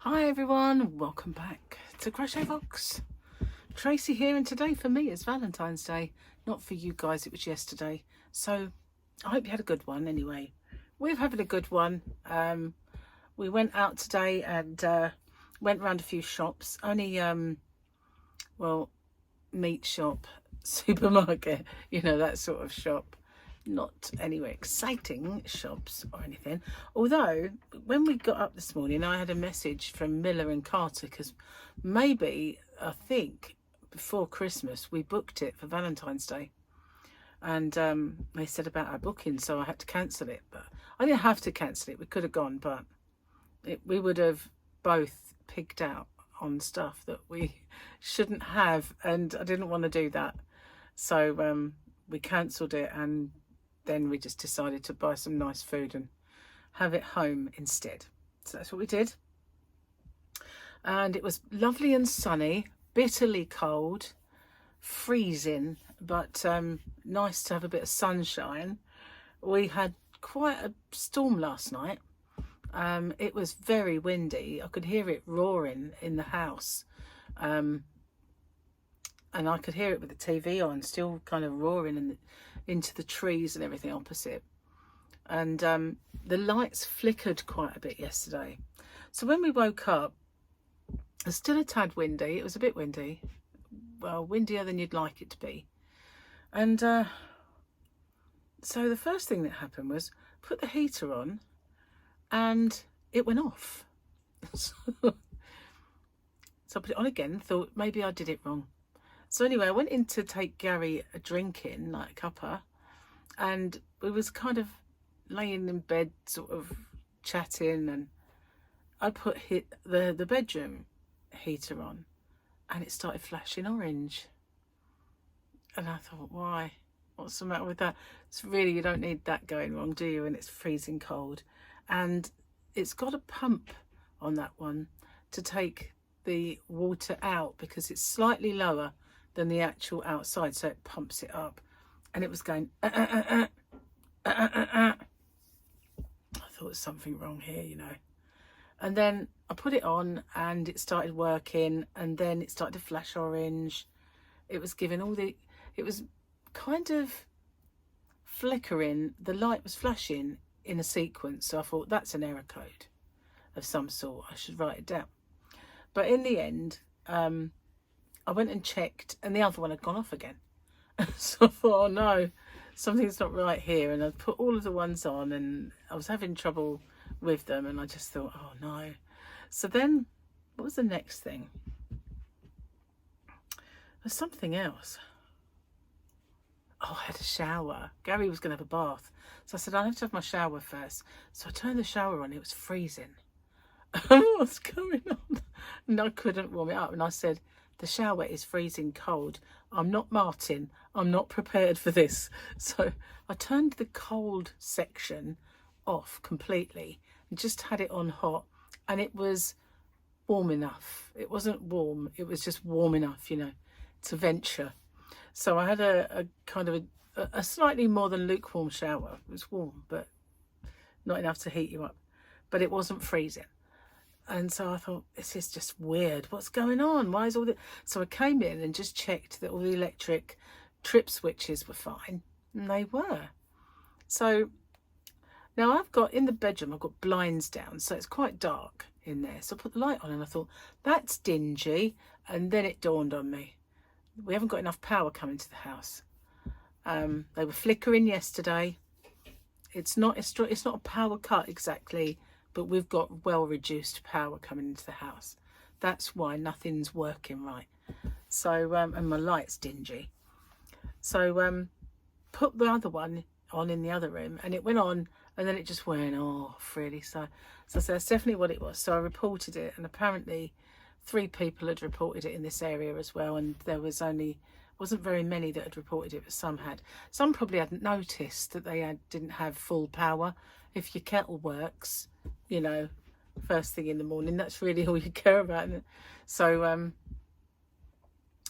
Hi everyone, welcome back to Crochet Rocks. Tracy here, and today for me is Valentine's Day. Not for you guys, it was yesterday. So I hope you had a good one anyway. We're having a good one. We went out today and went around a few shops. Only, meat shop, supermarket, that sort of shop. Not anywhere exciting shops or anything, although when we got up this morning I had a message from Miller and Carter, because maybe I think before Christmas we booked it for Valentine's Day, and they said about our booking, so I had to cancel it. But I didn't have to cancel it, we could have gone, but we would have both pigged out on stuff that we shouldn't have, and I didn't want to do that, so we cancelled it, and then we just decided to buy some nice food and have it home instead. So that's what we did. And it was lovely and sunny, bitterly cold, freezing, but nice to have a bit of sunshine. We had quite a storm last night. It was very windy. I could hear it roaring in the house. And I could hear it with the TV on, still kind of roaring into the trees and everything opposite. And the lights flickered quite a bit yesterday. So when we woke up, it was still a tad windy. It was a bit windy. Well, windier than you'd like it to be. And so the first thing that happened was put the heater on and it went off. So I put it on again, thought maybe I did it wrong. So anyway, I went in to take Gary a drink in, like a cuppa, and we was kind of laying in bed, sort of chatting, and I put the bedroom heater on, and it started flashing orange. And I thought, why? What's the matter with that? It's really, you don't need that going wrong, do you? And it's freezing cold. And it's got a pump on that one to take the water out, because it's slightly lower than the actual outside, so it pumps it up, and it was going I thought there's something wrong here, and then I put it on and it started working, and then it started to flash orange. It was giving it was kind of flickering, the light was flashing in a sequence, so I thought that's an error code of some sort, I should write it down. But in the end, I went and checked, and the other one had gone off again. So I thought, oh no, something's not right here. And I put all of the ones on, and I was having trouble with them, and I just thought, oh no. So then, what was the next thing? There's something else. Oh, I had a shower. Gary was going to have a bath. So I said, I have to have my shower first. So I turned the shower on, it was freezing. What's going on? And I couldn't warm it up. And I said, the shower is freezing cold. I'm not Martin. I'm not prepared for this. So I turned the cold section off completely and just had it on hot. And it was warm enough. It wasn't warm. It was just warm enough, to venture. So I had a kind of a slightly more than lukewarm shower. It was warm, but not enough to heat you up. But it wasn't freezing. And so I thought, this is just weird. What's going on? Why is all this? So I came in and just checked that all the electric trip switches were fine. And they were. So now I've got, in the bedroom, I've got blinds down. So it's quite dark in there. So I put the light on and I thought, that's dingy. And then it dawned on me, we haven't got enough power coming to the house. They were flickering yesterday. It's not a power cut exactly, but we've got well reduced power coming into the house. That's why nothing's working right. So and my light's dingy. So put the other one on in the other room, and it went on, and then it just went off really. So that's definitely what it was. So I reported it, and apparently 3 people had reported it in this area as well, and there wasn't very many that had reported it, but some had. Some probably hadn't noticed that they didn't have full power. If your kettle works, first thing in the morning, that's really all you care about, isn't it? So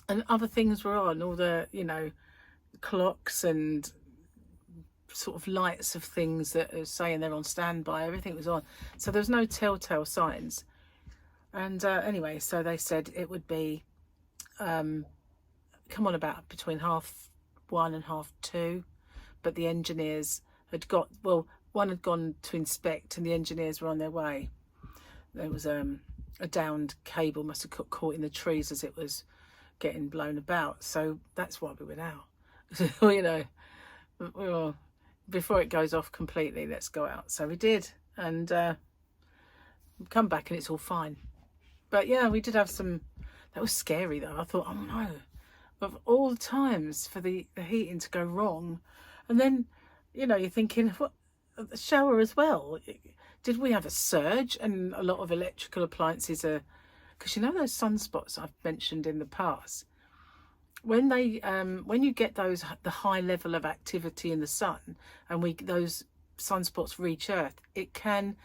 and other things were on, all the clocks and sort of lights of things that are saying they're on standby, everything was on, so there was no telltale signs. And anyway, so they said it would be come on about between 1:30 and 2:30, but the engineers had got, well, one had gone to inspect and the engineers were on their way. There was a downed cable, must have got caught in the trees as it was getting blown about, so that's why we went out. You know, well, before it goes off completely, let's go out. So we did, and come back and it's all fine. But yeah, we did have some, that was scary though. I thought, oh no, of all the times for the heating to go wrong. And then, you know, you're thinking, what, the shower as well, did we have a surge? And a lot of electrical appliances are, because you know those sunspots I've mentioned in the past, when they when you get those, the high level of activity in the sun, and those sunspots reach Earth, it can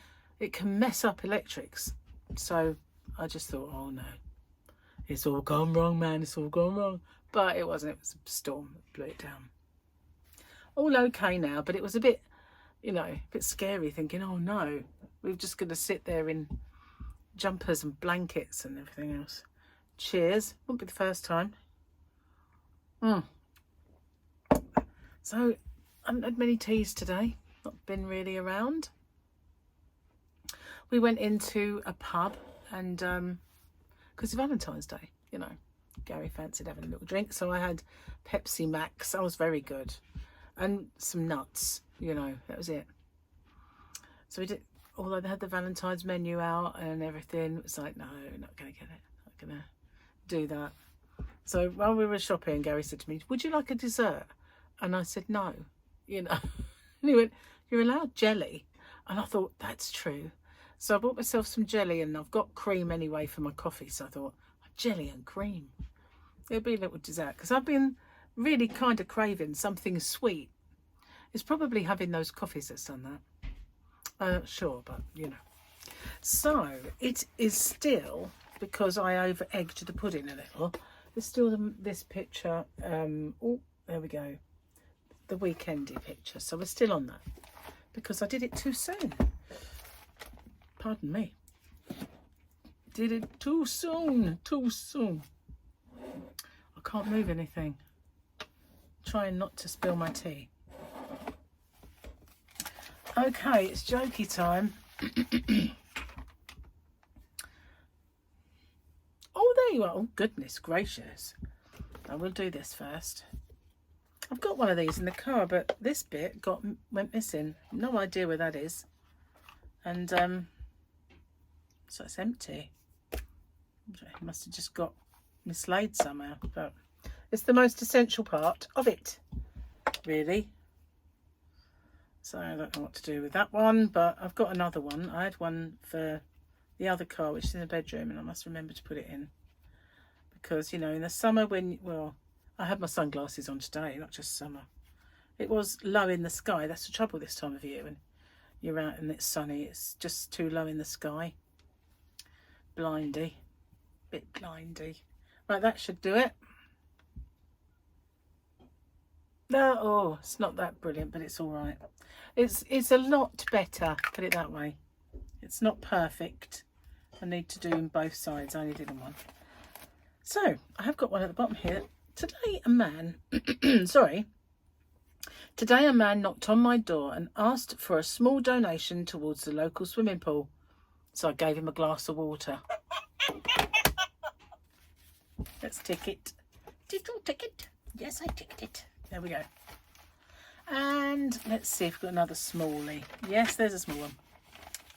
mess up electrics. So I just thought, oh no, it's all gone wrong, man, it's all gone wrong. But it wasn't, it was a storm that blew it down. All okay now, but it was a bit, you know, a bit scary, thinking, oh no, we're just going to sit there in jumpers and blankets and everything else. Cheers, won't be the first time. So I haven't had many teas today, not been really around. We went into a pub, and because it's Valentine's Day, you know, Gary fancied having a little drink, so I had Pepsi Max. I was very good, and some nuts, you know, that was it. So we did, although they had the Valentine's menu out and everything, it was like, no, not gonna get it, not gonna do that. So while we were shopping, Gary said to me, would you like a dessert? And I said no, you know. And he went, you're allowed jelly. And I thought, that's true. So I bought myself some jelly, and I've got cream anyway for my coffee. So I thought, jelly and cream, it'll be a little dessert, because I've been really kind of craving something sweet. It's probably having those coffees that's done that. I'm not sure, but you know. So it is still, because I over egged the pudding a little, there's still this picture, oh, there we go, the weekendy picture. So we're still on that, because I did it too soon. Pardon me. Did it too soon, too soon. I can't move anything. Trying not to spill my tea. Okay, it's jokey time. Oh, there you are. Oh, goodness gracious. I will do this first. I've got one of these in the car, but this bit went missing. No idea where that is. And so it's empty. It must have just got mislaid somehow, but it's the most essential part of it, really. So I don't know what to do with that one, but I've got another one. I had one for the other car, which is in the bedroom, and I must remember to put it in, because, you know, in the summer when, well, I had my sunglasses on today, not just summer. It was low in the sky. That's the trouble this time of year, when you're out and it's sunny, it's just too low in the sky. Blindy, bit blindy. Right, that should do it. No, oh, it's not that brilliant, but it's all right. It's a lot better, put it that way. It's not perfect. I need to do in both sides. I only did in one. So I have got one at the bottom here. Today a man, Today a man knocked on my door and asked for a small donation towards the local swimming pool. So I gave him a glass of water. Let's tick it. Did you tick it? Yes, I ticked it. There we go. And let's see if we've got another smallie. Yes, there's a small one.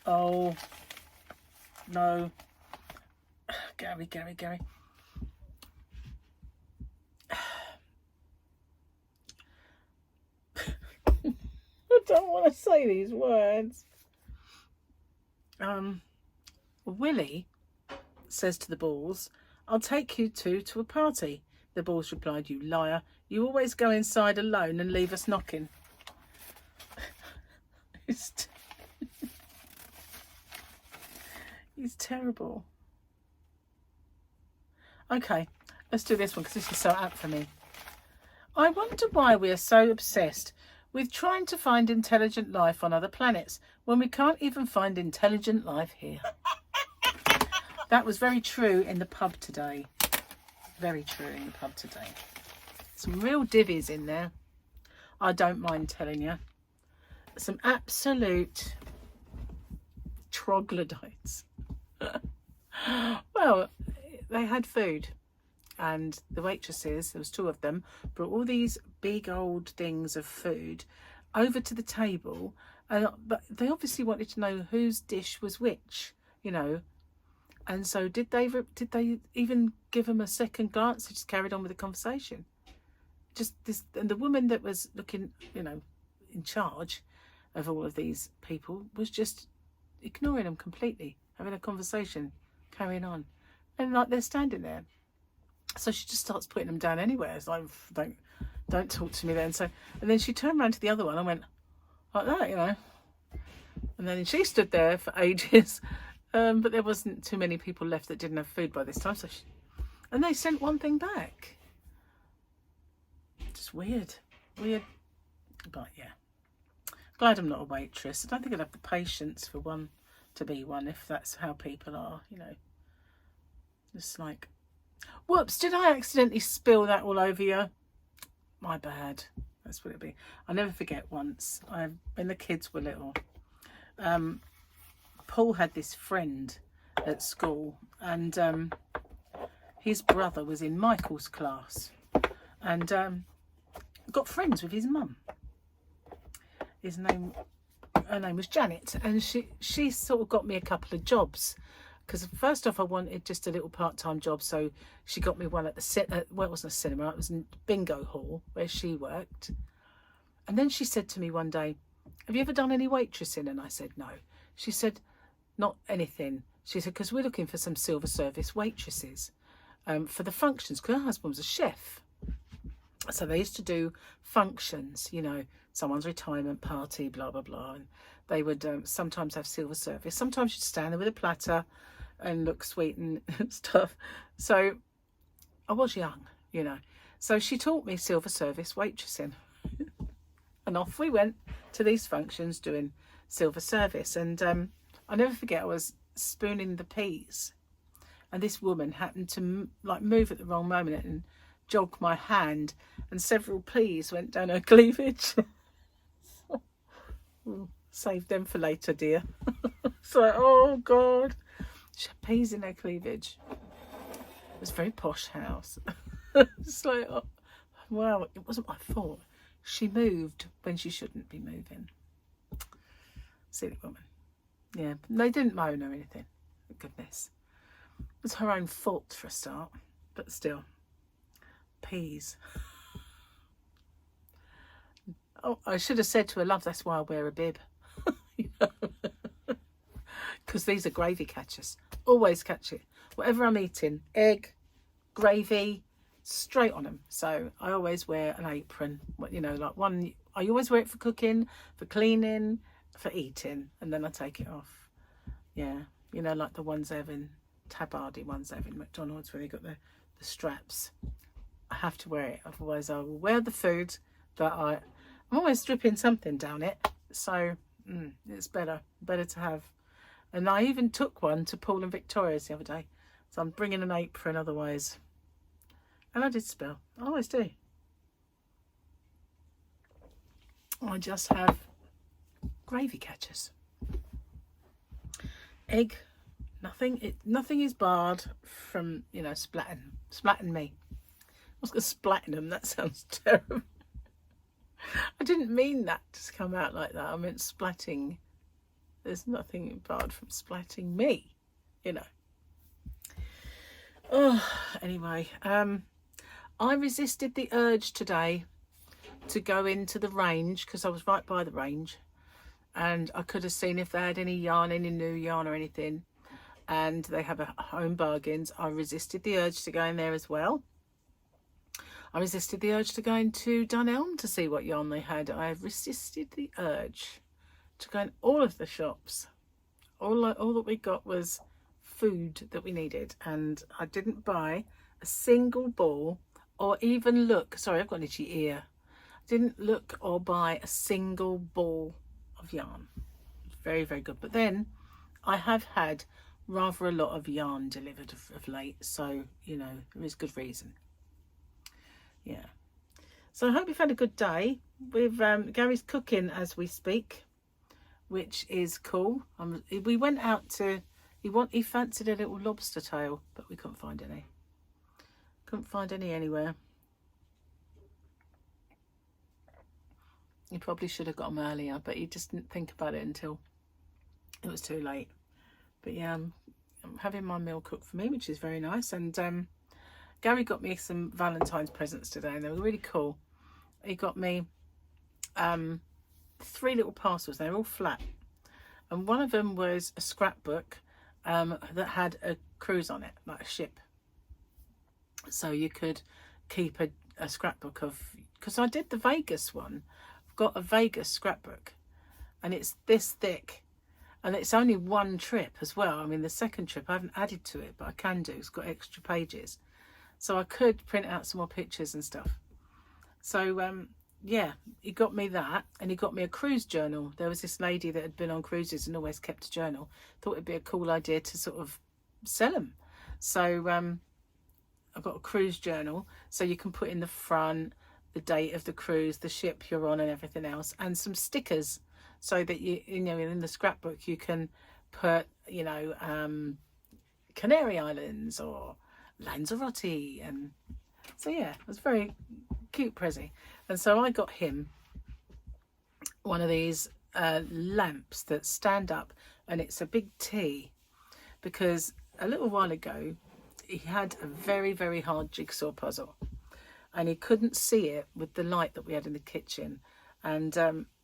Oh, no. Gary. I don't want to say these words. Willie says to the balls, I'll take you two to a party. The balls replied, you liar. You always go inside alone and leave us knocking. He's terrible. Okay, let's do this one, because this is so apt for me. I wonder why we are so obsessed with trying to find intelligent life on other planets when we can't even find intelligent life here. That was very true in the pub today. Very true in the pub today. Some real divvies in there. I don't mind telling you. Some absolute troglodytes. Well, they had food, and the waitresses, there was 2 of them, brought all these big old things of food over to the table, but they obviously wanted to know whose dish was which, you know. And so did they even give them a second glance? They just carried on with the conversation. Just this, and the woman that was looking, you know, in charge of all of these people was just ignoring them completely, having a conversation, carrying on, and like they're standing there. So she just starts putting them down anywhere. It's like, don't talk to me then. So, and then she turned around to the other one and went like that, you know. And then she stood there for ages, but there wasn't too many people left that didn't have food by this time. So, and they sent one thing back. Just weird, but yeah. Glad I'm not a waitress. I don't think I'd have the patience for one to be one if that's how people are, you know. Just like, whoops, did I accidentally spill that all over you? My bad. That's what it'd be. I'll never forget once, when the kids were little, Paul had this friend at school, and his brother was in Michael's class, and got friends with his mum. Her name was Janet, and she sort of got me a couple of jobs, because first off I wanted just a little part-time job, so she got me one at the well, it wasn't a cinema, it was a bingo hall where she worked. And then she said to me one day, have you ever done any waitressing? And I said no. She said, not anything. She said, because we're looking for some silver service waitresses for the functions, because her husband was a chef. So they used to do functions, you know, someone's retirement party, blah, blah, blah. And they would sometimes have silver service. Sometimes you'd stand there with a platter and look sweet and stuff. So I was young, you know. So she taught me silver service waitressing. And off we went to these functions doing silver service. And I'll never forget, I was spooning the peas. And this woman happened to like move at the wrong moment and jog my hand, and several peas went down her cleavage. Save them for later, dear. It's like, oh God, she had peas in her cleavage. It was a very posh house. It's like, oh, wow, it wasn't my fault. She moved when she shouldn't be moving. Silly woman. Yeah, they didn't moan or anything. Goodness. It was her own fault for a start, but still. Peas. Oh, I should have said to her, love, that's why I wear a bib. Because these are gravy catchers. Always catch it. Whatever I'm eating, egg, gravy, straight on them. So I always wear an apron. You know, like one, I always wear it for cooking, for cleaning, for eating, and then I take it off. Yeah, you know, like the ones they have in Tabardie, ones they have in McDonald's, where they got the straps. I have to wear it, otherwise I will wear the food, but I'm always dripping something down it, so it's better to have. And I even took one to Paul and Victoria's the other day, so I'm bringing an apron otherwise. And I did spill, I always do. I just have gravy catchers. Egg, nothing is barred from, you know, splatting me. I was going to splatting them. That sounds terrible. I didn't mean that to come out like that. I meant splatting. There's nothing barred from splatting me, you know. Oh, anyway. I resisted the urge today to go into the range, because I was right by the range. And I could have seen if they had any yarn, any new yarn or anything. And they have a home bargains. I resisted the urge to go in there as well. I resisted the urge to go into Dunelm to see what yarn they had. I resisted the urge to go in all of the shops. All that we got was food that we needed. And I didn't buy a single ball or even look. Sorry, I've got an itchy ear. I didn't look or buy a single ball of yarn. Very, very good. But then I have had rather a lot of yarn delivered of late, so you know, there is good reason. Yeah, so I hope you've had a good day. With Gary's cooking as we speak, which is cool. We went out to, he fancied a little lobster tail, but we couldn't find any. Couldn't find any anywhere. He probably should have got them earlier, but he just didn't think about it until it was too late. But yeah, I'm having my meal cooked for me, which is very nice. And Gary got me some Valentine's presents today, and they were really cool. He got me 3 little parcels. They're all flat, and one of them was a scrapbook that had a cruise on it, like a ship, so you could keep a scrapbook of, because I did the Vegas one. I've got a Vegas scrapbook, and it's this thick, and it's only one trip as well. I mean, the second trip I haven't added to it, but I can do. It's got extra pages, so I could print out some more pictures and stuff. So yeah, he got me that, and he got me a cruise journal. There was this lady that had been on cruises and always kept a journal. Thought it'd be a cool idea to sort of sell them. So I've got a cruise journal, so you can put in the front the date of the cruise, the ship you're on, and everything else, and some stickers, so that you know, in the scrapbook you can put, you know, Canary Islands or Lanzarote, and so yeah, it was very cute present. And so I got him one of these lamps that stand up, and it's a big T, because a little while ago he had a very, very hard jigsaw puzzle, and he couldn't see it with the light that we had in the kitchen, and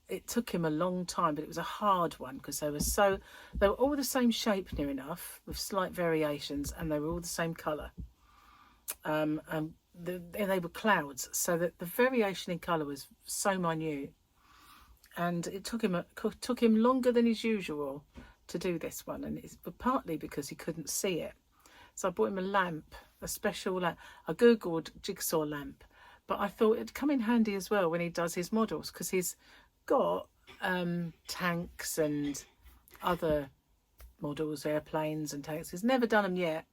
it took him a long time, but it was a hard one, because they were all the same shape near enough, with slight variations, and they were all the same colour, and they were clouds, so that the variation in colour was so minute, and it took him longer than his usual to do this one, and it's partly because he couldn't see it. So I bought him a lamp, a special lamp. I googled jigsaw lamp, but I thought it'd come in handy as well when he does his models, because he's got tanks and other models, airplanes and tanks. He's never done them yet,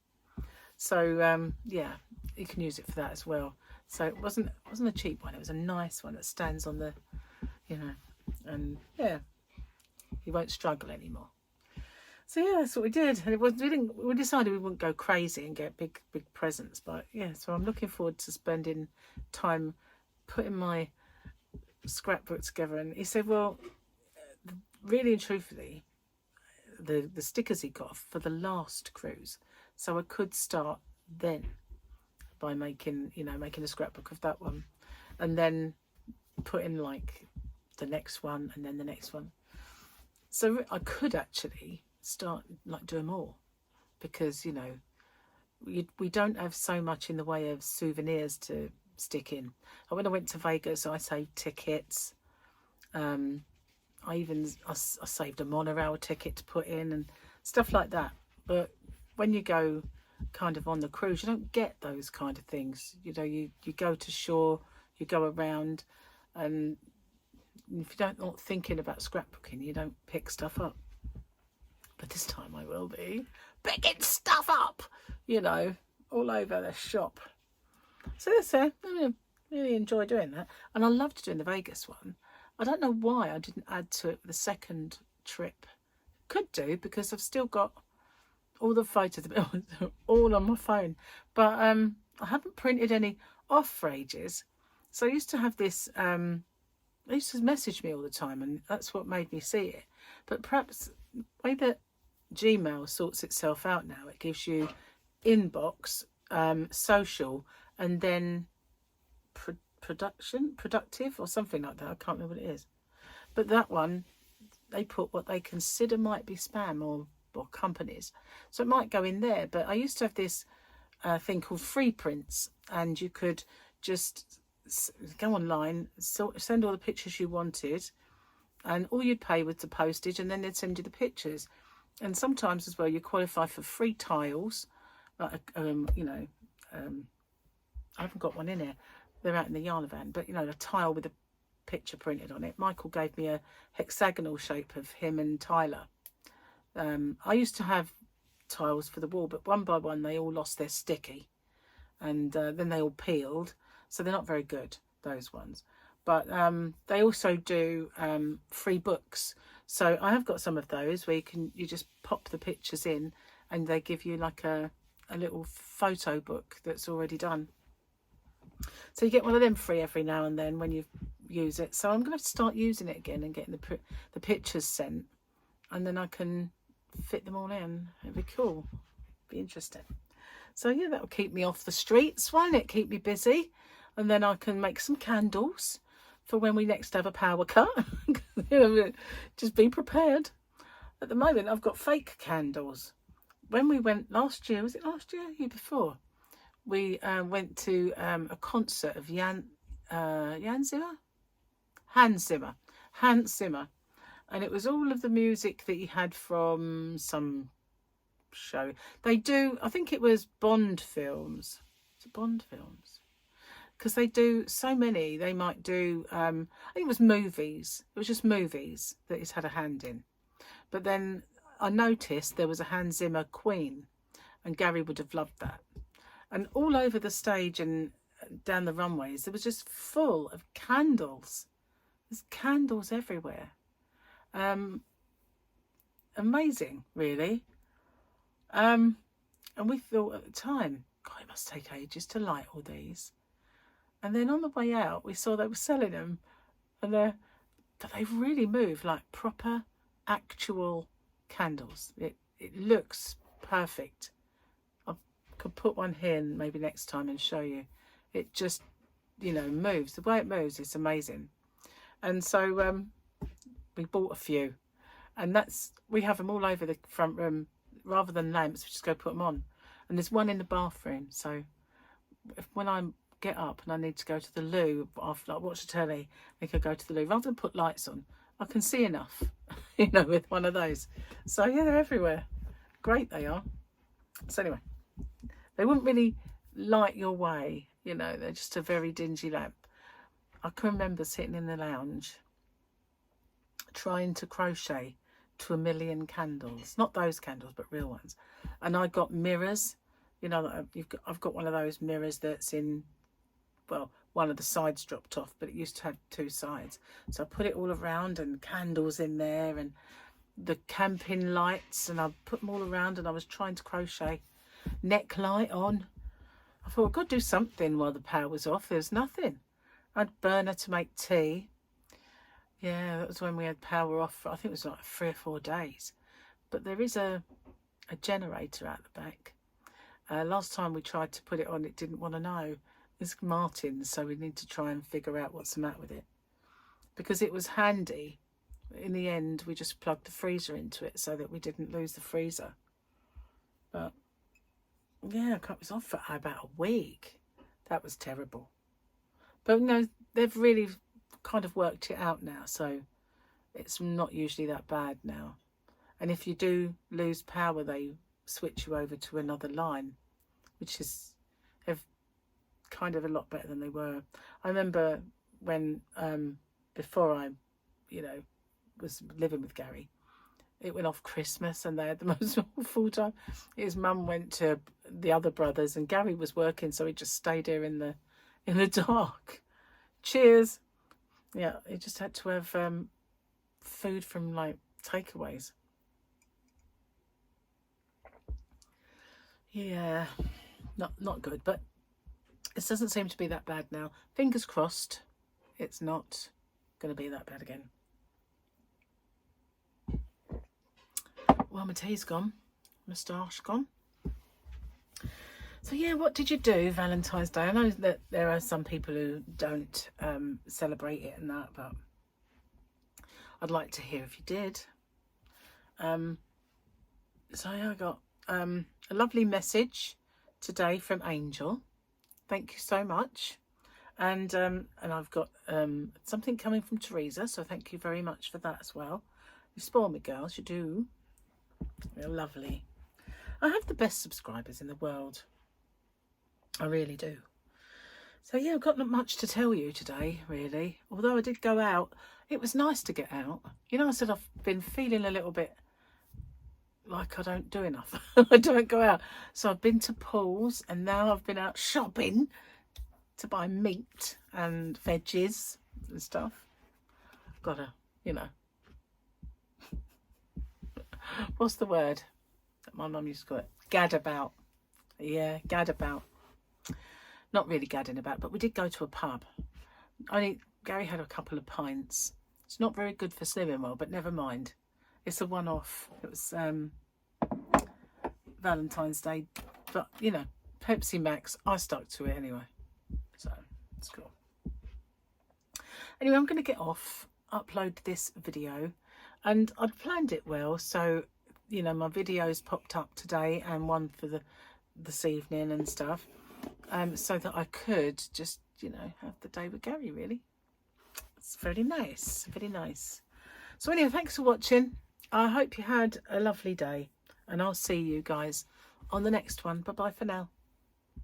so yeah, you can use it for that as well. So it wasn't a cheap one. It was a nice one that stands on the, you know, and yeah, he won't struggle anymore. So yeah, that's what we did. And we decided we wouldn't go crazy and get big presents, but yeah, so I'm looking forward to spending time putting my scrapbook together. And he said, well, really and truthfully, the stickers he got for the last cruise, so I could start then by making a scrapbook of that one, and then put in like the next one and then the next one. So I could actually start like doing more, because you know, we don't have so much in the way of souvenirs to stick in. When I went to Vegas, I saved tickets. I saved a monorail ticket to put in and stuff like that. But when you go kind of on the cruise, you don't get those kind of things. You know, you go to shore, you go around, and if you're not thinking about scrapbooking, you don't pick stuff up. But this time I will be picking stuff up, you know, all over the shop. So that's it. I really enjoy doing that, and I loved doing the Vegas one. I don't know why I didn't add to it the second trip. Could do, because I've still got all the photos all on my phone, but I haven't printed any off for ages. So I used to have this. They used to message me all the time, and that's what made me see it. But perhaps the way that Gmail sorts itself out now, it gives you inbox, social, and then productive or something like that. I can't remember what it is. But that one, they put what they consider might be spam or companies. So it might go in there. But I used to have this thing called free prints, and you could just go online, send all the pictures you wanted, and all you'd pay was the postage, and then they'd send you the pictures. And sometimes as well, you qualify for free tiles, like I haven't got one in here, they're out in the yarn van, but you know, a tile with a picture printed on it. Michael gave me a hexagonal shape of him and Tyler. I used to have tiles for the wall, but one by one they all lost their sticky, and then they all peeled, so they're not very good, those ones. But they also do free books, so I have got some of those where you just pop the pictures in and they give you like a little photo book that's already done. So you get one of them free every now and then when you use it. So I'm going to start using it again and getting the pictures sent, and then I can fit them all in. It'd be cool, be interesting. So yeah, that'll keep me off the streets, won't it? Keep me busy, and then I can make some candles for when we next have a power cut. Just be prepared. At the moment I've got fake candles. When we went last year, was it last year? Year before, we went to a concert of Hans Zimmer, and it was all of the music that he had from some show. They do, I think it was Bond films. Is it Bond films? Because they do so many. They might do, I think it was movies. It was just movies that he's had a hand in. But then I noticed there was a Hans Zimmer Queen, and Gary would have loved that. And all over the stage and down the runways, there was just full of candles. There's candles everywhere. Amazing, really. And we thought at the time, God, it must take ages to light all these. And then on the way out, we saw they were selling them, and but they really move like proper, actual candles. It looks perfect. I could put one here and maybe next time and show you. It just, you know, moves. The way it moves is amazing. And so we bought a few, and we have them all over the front room. Rather than lamps, we just go put them on. And there's one in the bathroom, so when I get up and I need to go to the loo after I watch the telly, I could go to the loo. Rather than put lights on, I can see enough, you know, with one of those. So yeah, they're everywhere. Great they are. So anyway, they wouldn't really light your way, you know, they're just a very dingy lamp. I can remember sitting in the lounge trying to crochet to 1,000,000 candles, not those candles but real ones, and I got mirrors, you know, I've got one of those mirrors that's in, well, one of the sides dropped off, but it used to have 2 sides, so I put it all around and candles in there and the camping lights, and I put them all around, and I was trying to crochet. Neck light on. I thought I've got to do something while the power was off. There's nothing. I'd burner to make tea. Yeah, that was when we had power off for, I think it was like 3 or 4 days. But there is a generator at the back. Last time we tried to put it on, it didn't want to know. It's Martin's, so we need to try and figure out what's the matter with it. Because it was handy. In the end, we just plugged the freezer into it so that we didn't lose the freezer. But yeah, it was off for about a week. That was terrible. But you know, they've really kind of worked it out now, so it's not usually that bad now. And if you do lose power, they switch you over to another line, which is kind of a lot better than they were. I remember when before I, you know, was living with Gary, it went off Christmas and they had the most awful time. His mum went to the other brothers and Gary was working, so he just stayed here in the dark. Cheers. Yeah, he just had to have food from like takeaways. Yeah, not good, but it doesn't seem to be that bad now. Fingers crossed it's not going to be that bad again. Well, my tea's gone, moustache gone. So yeah, what did you do Valentine's Day? I know that there are some people who don't celebrate it and that, but I'd like to hear if you did. So yeah, I got a lovely message today from Angel. Thank you so much. And I've got something coming from Teresa, so thank you very much for that as well. You spoil me, girls, you do. You're lovely. I have the best subscribers in the world. I really do. So yeah, I've got not much to tell you today, really. Although I did go out, it was nice to get out. You know, I said I've been feeling a little bit like I don't do enough. I don't go out. So I've been to Paul's, and now I've been out shopping to buy meat and veggies and stuff. Gotta, you know. What's the word that my mum used to call it? Gad about. Yeah, gad about. Not really gadding about, but we did go to a pub. Only Gary had a couple of pints. It's not very good for slimming well, but never mind. It's a one-off. It was Valentine's Day, but you know, Pepsi Max. I stuck to it anyway, so it's cool. Anyway, I'm going to get off, upload this video, and I'd planned it well. So you know, my videos popped up today and one for this evening and stuff, so that I could just, you know, have the day with Gary. Really, it's very nice, very nice. So anyway, thanks for watching. I hope you had a lovely day, and I'll see you guys on the next one. Bye bye for now.